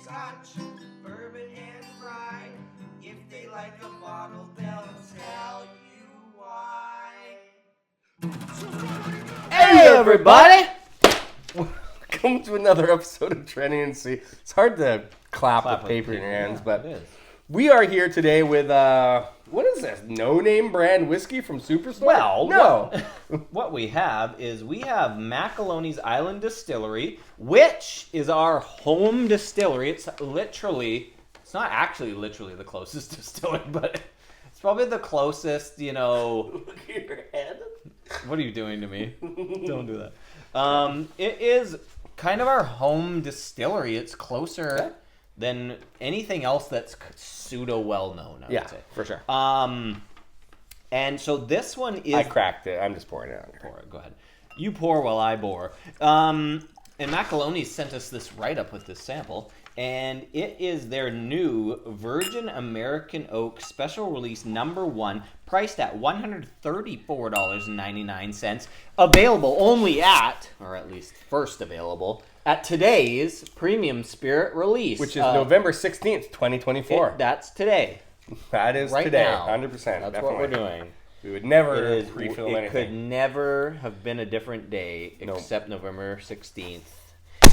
scotch, bourbon and rye. If they like a bottle, they'll tell you why. Hey everybody! Welcome to another episode of Trendy and C. It's hard to clap with paper in your hands, but we are here today with what is this? No-name brand whiskey from Superstore? Well, no. What we have Macaloney's Island Distillery, which is our home distillery. It's not actually literally the closest distillery, but it's probably the closest, Look at your head. What are you doing to me? Don't do that. It is kind of our home distillery. It's closer than anything else that's pseudo well known, I would say. For sure. And so this one is... I cracked it. I'm just pouring it out. Pour it. Go ahead. You pour while I bore. And Macaloney sent us this write-up with this sample, and it is their new Virgin American Oak Special Release Number 1, priced at $134.99, available only at, or at least first available, at today's Premium Spirit release. Which is November 16th, 2024. That's today. That is right today, now. 100%. That's definitely. what we're doing. We would never refill anything. It could never have been a different day except November 16th.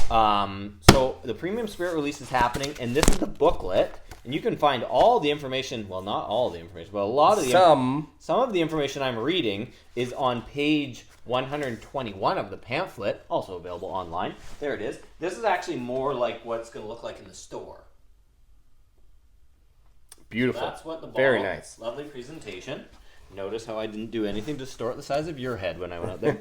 So the Premium Spirit release is happening, and this is the booklet, and you can find all the information. Well, not all the information, but a lot of the some of the information I'm reading is on page 121 of the pamphlet, also available online. There it is. This is actually more like what it's going to look like in the store. Beautiful. That's what the bottle. Very nice. Lovely presentation. Notice how I didn't do anything to distort the size of your head when I went out there.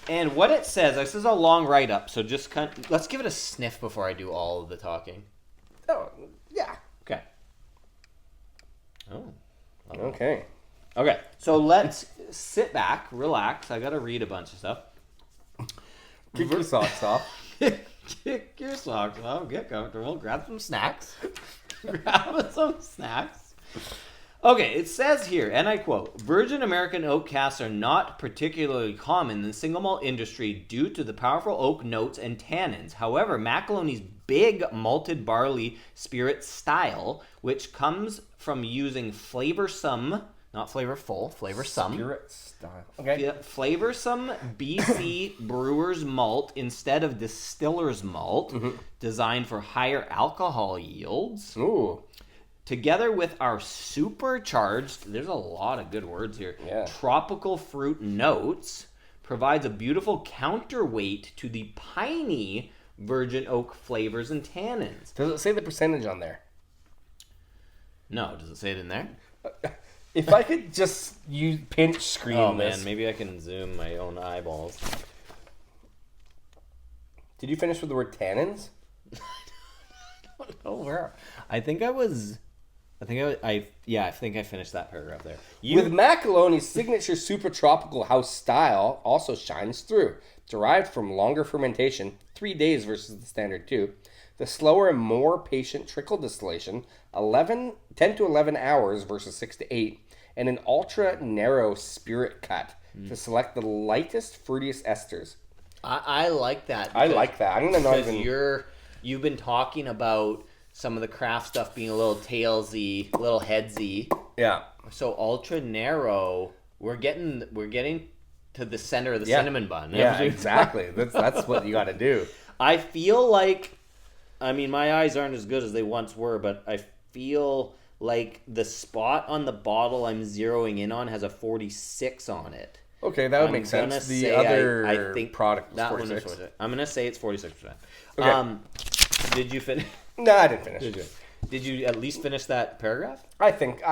And what it says, this is a long write-up, so just let's give it a sniff before I do all of the talking. Oh, yeah. Okay. Oh. Okay. Okay, so let's sit back, relax. I got to read a bunch of stuff. Kick your socks off. Kick your socks off. Get comfortable. Grab some snacks. Okay, it says here, and I quote, Virgin American oak casks are not particularly common in the single malt industry due to the powerful oak notes and tannins. However, Macaloney's big malted barley spirit style, which comes from using flavorsome, not flavorful, flavorsome. Spirit style. Okay. Flavorsome BC brewer's malt instead of distiller's malt, designed for higher alcohol yields. Ooh. Together with our supercharged, there's a lot of good words here, tropical fruit notes, provides a beautiful counterweight to the piney virgin oak flavors and tannins. Does it say the percentage on there? No, does it say it in there? If I could just pinch screen this. Man, maybe I can zoom my own eyeballs. Did you finish with the word tannins? I don't know where. I think I finished that paragraph there. With Macaloney's signature super tropical house style also shines through. Derived from longer fermentation, 3 days versus the standard 2. The slower and more patient trickle distillation, 10 to 11 hours versus 6 to 8. And an ultra narrow spirit cut to select the lightest, fruitiest esters. I like that. I like that. I'm gonna You've been talking about some of the craft stuff being a little tailsy, a little headsy. Yeah. So ultra narrow, we're getting to the center of the cinnamon bun. Yeah, exactly. That's what you got to do. I feel like, my eyes aren't as good as they once were, but I feel like the spot on the bottle I'm zeroing in on has a 46 on it. Okay, that would make sense. The other I think product was 46. One is I'm going to say it's 46%. Okay. Did you finish? No, I didn't finish. Did you at least finish that paragraph? I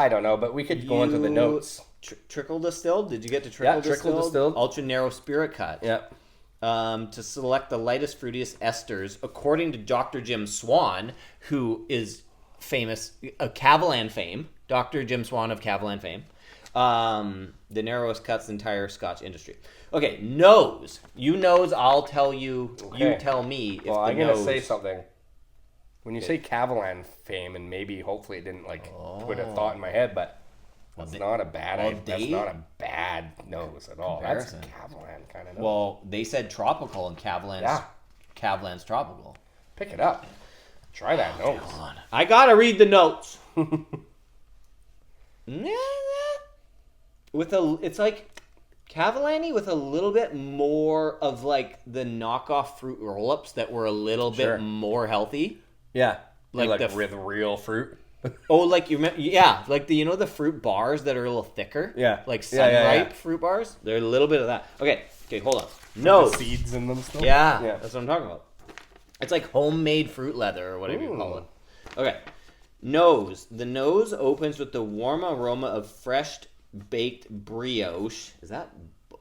don't know, but we could go into the notes. Trickle distilled? Did you get to trickle distilled? Trickle distilled. Ultra narrow spirit cut. Yep. To select the lightest, fruitiest esters, according to Dr. Jim Swan, who is famous, Cavalan fame, Dr. Jim Swan of Cavalan fame. The narrowest cuts in the entire Scotch industry. Okay, nose. You nose, I'll tell you. Okay. You tell me. Well, I'm going to say something. When you say Cavalan fame, and maybe hopefully it didn't put a thought in my head, but that's not a bad nose at all. That's Cavalan kind of nose. Well, they said tropical, and Cavalan's tropical. Pick it up. Try that nose. Hold on. I gotta read the notes. It's like Cavallini with a little bit more of like the knockoff fruit roll-ups that were a little bit more healthy. Yeah, like with real fruit. Oh, like like the fruit bars that are a little thicker. Yeah, like sun-ripe fruit bars. They're a little bit of that. Okay, hold on. No seeds in them still. Yeah, that's what I'm talking about. It's like homemade fruit leather or whatever you call it. Okay, nose. The nose opens with the warm aroma of fresh baked brioche. Is that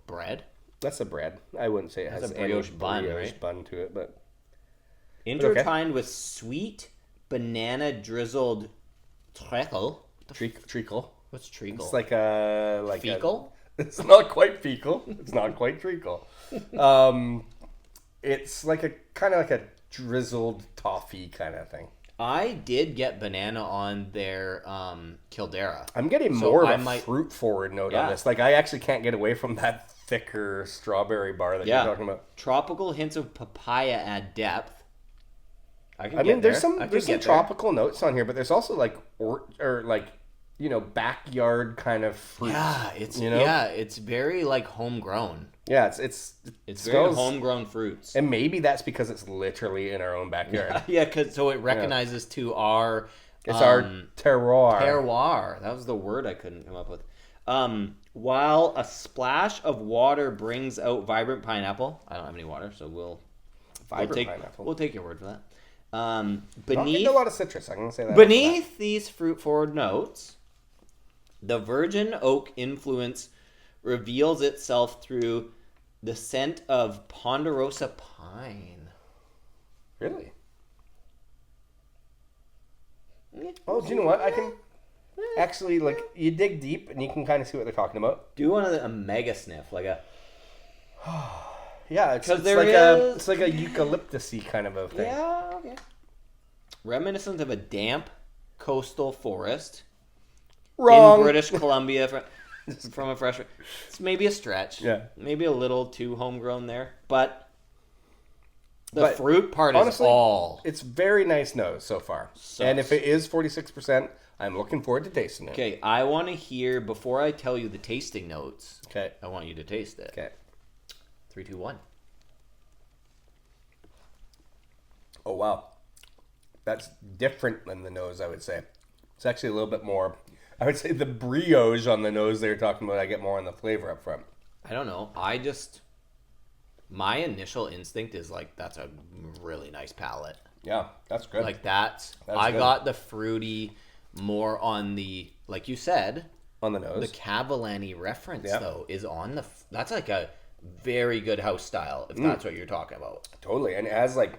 bread? That's a bread. I wouldn't say it has a brioche any bun, brioche right? bun to it, but intertwined with sweet banana drizzled treacle. Treacle. What's treacle? It's like a fecal. It's not quite fecal. It's not quite treacle. It's like a kind of like a drizzled toffee kind of thing. I did get banana on their Kildare. I'm getting more of a fruit forward note on this. Like I actually can't get away from that thicker strawberry bar that you're talking about. Tropical hints of papaya add depth. There's some tropical notes on here, but there's also like backyard kind of fruit. Yeah, it's very like homegrown. Yeah, it's very homegrown fruits. And maybe that's because it's literally in our own backyard. Yeah, so it recognizes to our... It's our terroir. Terroir. That was the word I couldn't come up with. While a splash of water brings out vibrant pineapple. I don't have any water, so we'll take your word for that. Beneath a lot of citrus, I'm going to say that. Beneath these fruit-forward notes, the virgin oak influence reveals itself through the scent of ponderosa pine. Really? Oh, do you know what? I can actually, you dig deep and you can kind of see what they're talking about. Do one of a mega sniff, like a... Yeah, it's like a eucalyptus-y kind of a thing. Yeah, okay. Reminiscent of a damp coastal forest. Wrong. In British Columbia from a fresh... It's maybe a stretch. Yeah. Maybe a little too homegrown there. But the fruit part honestly, is all... It's very nice nose so far. And if it is 46%, I'm looking forward to tasting it. Okay, I want to hear, before I tell you the tasting notes, okay, I want you to taste it. Okay. 3, 2, 1. Oh, wow. That's different than the nose, I would say. It's actually a little bit more... I would say the brioche on the nose they were talking about, I get more on the flavor up front. I don't know. My initial instinct is like, that's a really nice palate. Yeah, that's good. Like I got the fruity more on the, like you said. On the nose. The Cavallini reference, though, is on the, that's like a very good house style, if that's what you're talking about. Totally. And it has like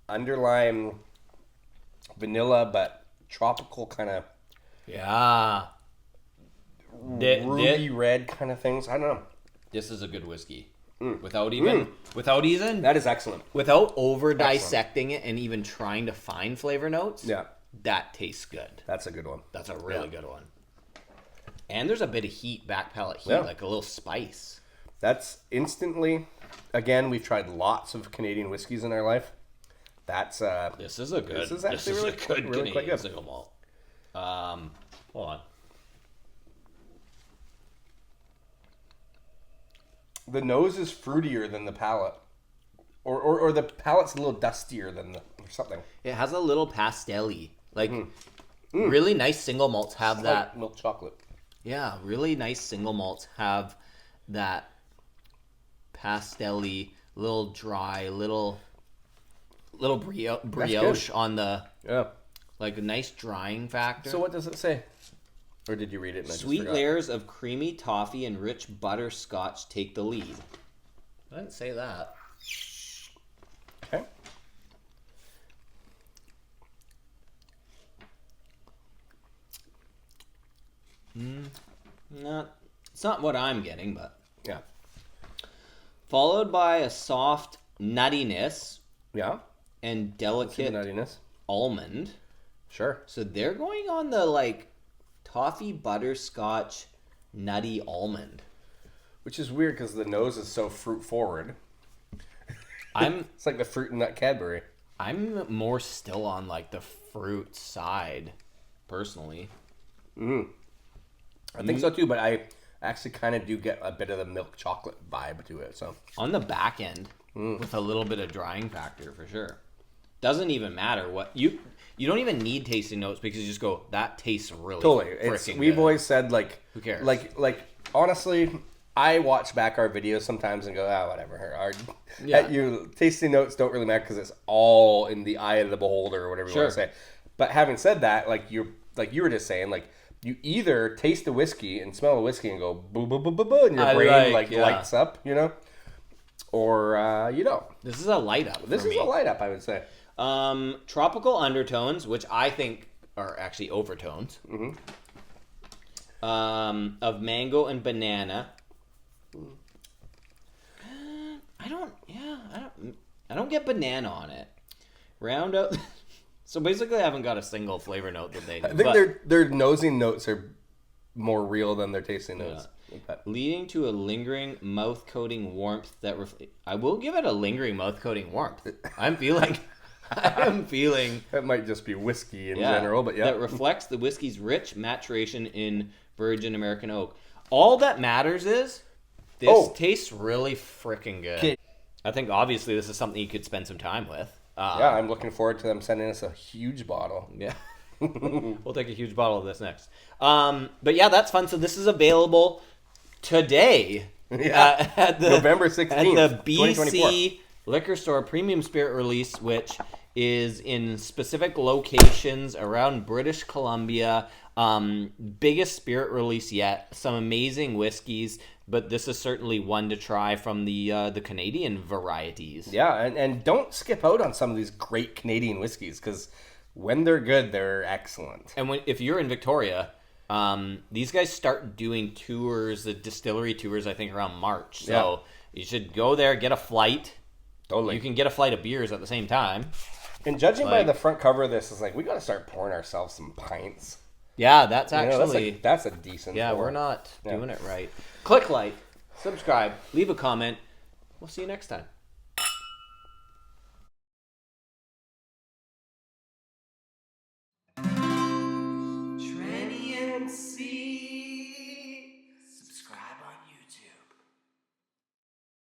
underlying vanilla, but tropical kind of... Yeah. Ruby red kind of things. I don't know. This is a good whiskey. Without even... That is excellent. Without over dissecting it and even trying to find flavor notes. Yeah. That tastes good. That's a good one. That's a really good one. And there's a bit of heat, back palate heat, like a little spice. That's instantly... Again, we've tried lots of Canadian whiskeys in our life. That's... This is a good... This is actually really quite good. Single malt. Hold on. The nose is fruitier than the palate. Or the palate's a little dustier than or something. It has a little pastel-y. Like, really nice single malts have that... Like milk chocolate. Yeah, really nice single malts have that pastel-y, little dry, little brioche on the... Yeah. Like a nice drying factor. So what does it say? Or did you read it and I just Sweet forgot? layers of creamy toffee and rich butterscotch take the lead. I didn't say that. Okay. It's not what I'm getting, but... Yeah. Followed by a soft nuttiness. Yeah. And delicate nuttiness. Almond. Sure. So they're going on the, like, toffee, butterscotch, nutty almond. Which is weird because the nose is so fruit forward. It's like the fruit in that Cadbury. I'm more still on like the fruit side, personally. I think so too, but I actually kind of do get a bit of the milk chocolate vibe to it. So on the back end, with a little bit of drying factor for sure. Doesn't even matter what you don't even need tasting notes because you just go, that tastes really freaking We've good. always said like, who cares? Like honestly, I watch back our videos sometimes and go, whatever. Tasting notes don't really matter because it's all in the eye of the beholder or whatever you want to say. But having said that, like you were just saying, like you either taste the whiskey and smell the whiskey and go boo boo boo boo boo, and your brain lights up, or you don't. This is a light up. This is a light up, I would say. Tropical undertones, which I think are actually overtones, of mango and banana. I don't get banana on it. Round out. So basically, I haven't got a single flavor note that they do. I think their nosing notes are more real than their tasting notes. Leading to a lingering mouth coating warmth that I will give it a lingering mouth coating warmth. I am feeling that might just be whiskey in general, but that reflects the whiskey's rich maturation in virgin American oak. All that matters is this tastes really freaking good. Okay. I think obviously this is something you could spend some time with. I'm looking forward to them sending us a huge bottle. Yeah. We'll take a huge bottle of this next. But yeah, that's fun. So this is available today at the November 16th, at the BC Liquor Store Premium Spirit Release, which is in specific locations around British Columbia. Biggest spirit release yet. Some amazing whiskeys, but this is certainly one to try from the Canadian varieties. Yeah, and don't skip out on some of these great Canadian whiskeys because when they're good, they're excellent. And if you're in Victoria, these guys start doing tours, the distillery tours, I think around March. So you should go there, get a flight. Totally. You can get a flight of beers at the same time. And judging by the front cover of this, is like we got to start pouring ourselves some pints. Yeah, that's actually... that's a decent... Yeah, we're not doing it right. Click like, subscribe, leave a comment. We'll see you next time.